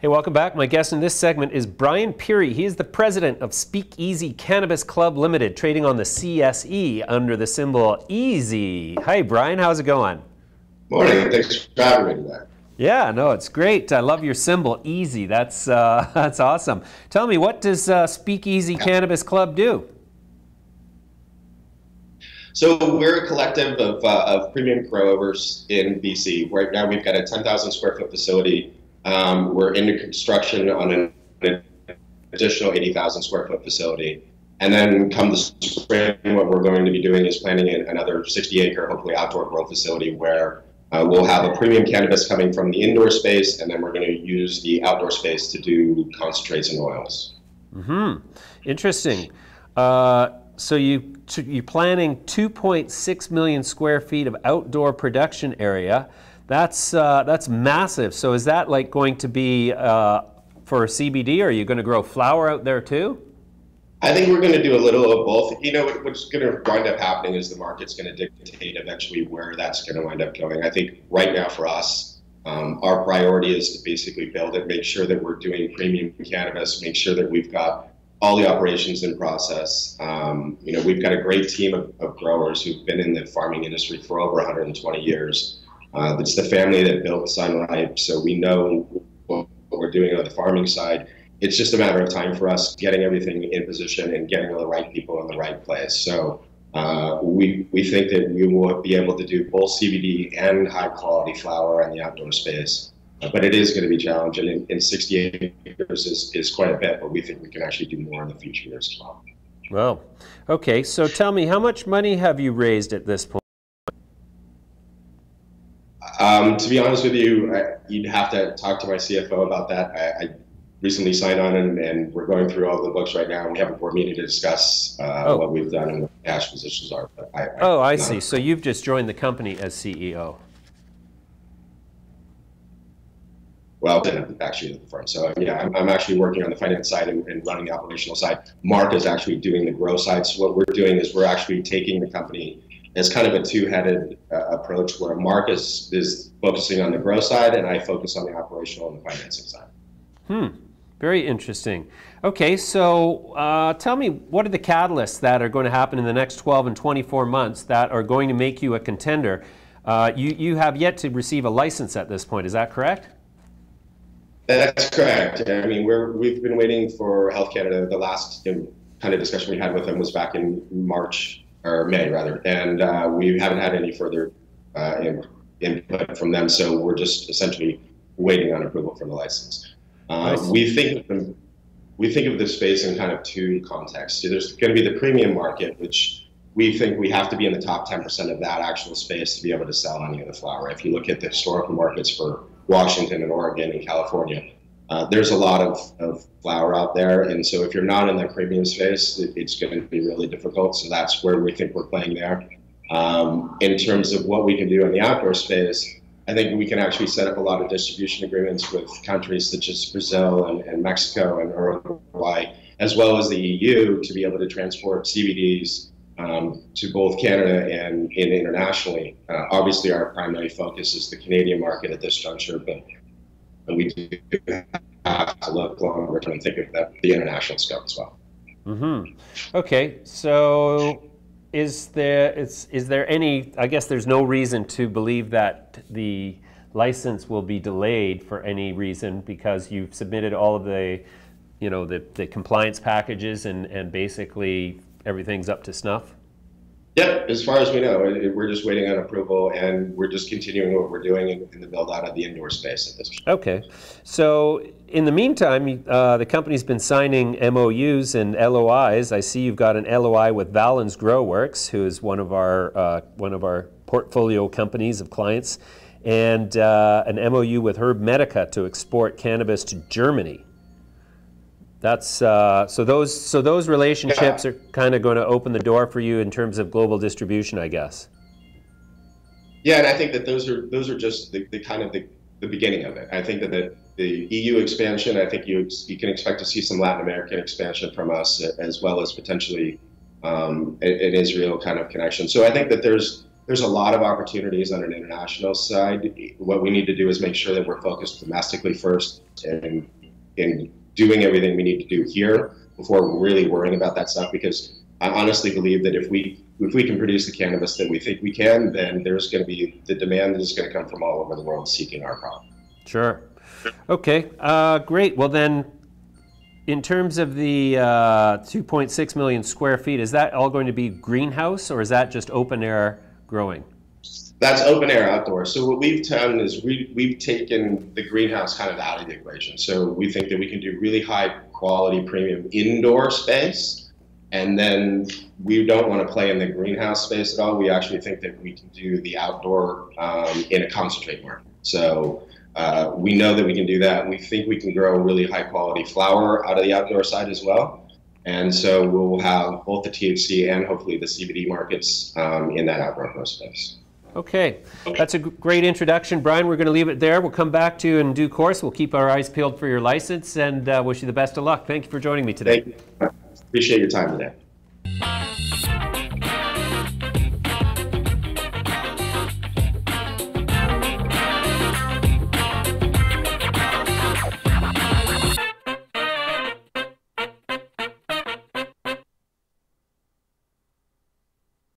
Hey, welcome back. My guest in this segment is Brian Peery. He is the president of SpeakEasy Cannabis Club Limited, trading on the CSE under the symbol EASY. Hi, Brian. How's it going? Morning. Thanks for having me today. Yeah, no, it's great. I love your symbol, EASY. That's awesome. Tell me, what does SpeakEasy Cannabis Club do? So we're a collective of premium growers in BC. Right now, we've got a 10,000 square foot facility. We're into construction on an additional 80,000 square foot facility. And then come the spring, what we're going to be doing is planning another 60-acre, hopefully outdoor grow facility where we'll have a premium cannabis coming from the indoor space, and then we're going to use the outdoor space to do concentrates and oils. Interesting. So you're planning 2.6 million square feet of outdoor production area. That's massive. So is that like going to be for CBD, or are you going to grow flower out there too? I think we're going to do a little of both. You know, what's going to wind up happening is the market's going to dictate eventually where that's going to wind up going. I think right now for us, our priority is to basically build it, make sure that we're doing premium cannabis, make sure that we've got all the operations in process. You know, we've got a great team of growers who've been in the farming industry for over 120 years. It's the family that built Sunripe, so we know what we're doing on the farming side. It's just a matter of time for us getting everything in position and getting the right people in the right place. So we think that we will be able to do both CBD and high quality flower in the outdoor space. But it is going to be challenging, and 60 acres is quite a bit, but we think we can actually do more in the future years as well. Well, okay, so tell me, how much money have you raised at this point? To be honest with you, you'd have to talk to my CFO about that. I recently signed on, and we're going through all the books right now, and we have a board meeting to discuss what we've done and what the cash positions are. But I see. So you've just joined the company as CEO. Well, actually at the firm. So yeah, I'm actually working on the finance side and running the operational side. Mark is actually doing the grow side. So what we're doing is we're actually taking the company as kind of a two-headed approach, where Mark is focusing on the grow side and I focus on the operational and the financing side. Very interesting. Okay, so tell me, what are the catalysts that are going to happen in the next 12 and 24 months that are going to make you a contender? You have yet to receive a license at this point, is that correct? That's correct. I mean, we've been waiting for Health Canada. The last kind of discussion we had with them was back in March, or May rather, and we haven't had any further input from them, so we're just essentially waiting on approval for the license. We think of this space in kind of two contexts. So there's going to be the premium market, which we think we have to be in the top 10% of that actual space to be able to sell any of the flower. If you look at the historical markets for Washington and Oregon and California, there's a lot of flower out there, and so if you're not in that premium space, it's going to be really difficult. So that's where we think we're playing there. In terms of what we can do in the outdoor space, I think we can actually set up a lot of distribution agreements with countries such as Brazil and Mexico and Uruguay, as well as the EU, to be able to transport CBDs to both Canada and internationally. Obviously, our primary focus is the Canadian market at this juncture, but we do have to look longer term and think of the international scope as well. Okay, so is there any, I guess there's no reason to believe that the license will be delayed for any reason, because you've submitted all of the, you know, the compliance packages and basically everything's up to snuff? Yep, as far as we know, we're just waiting on approval, and we're just continuing what we're doing in the build out of the indoor space at this point. Okay, so in the meantime, the company's been signing MOUs and LOIs. I see you've got an LOI with Valens GroWorks, who is one of our portfolio companies of clients, and an MOU with Herbamedica to export cannabis to Germany. That's so those relationships are kind of going to open the door for you in terms of global distribution, I guess. Yeah, and I think that those are just the kind of the beginning of it. I think that the EU expansion, I think you can expect to see some Latin American expansion from us, as well as potentially an Israel kind of connection. So I think that there's there's a lot of opportunities on an international side. What we need to do is make sure that we're focused domestically first and in doing everything we need to do here before really worrying about that stuff, because I honestly believe that if we can produce the cannabis that we think we can, then there's going to be, the demand is going to come from all over the world seeking our product. Sure. Okay, great. Well then, in terms of the 2.6 million square feet, is that all going to be greenhouse, or is that just open air growing? That's open air outdoor. So what we've done is we've taken the greenhouse kind of out of the equation. So we think that we can do really high quality premium indoor space, and then we don't want to play in the greenhouse space at all. We actually think that we can do the outdoor in a concentrate market. So we know that we can do that. We think we can grow really high quality flower out of the outdoor side as well. And so we'll have both the THC and hopefully the CBD markets in that outdoor grow space. Okay, that's a great introduction, Brian. We're going to leave it there. We'll come back to you in due course. We'll keep our eyes peeled for your license, and wish you the best of luck. Thank you for joining me today. Thank you. Appreciate your time today.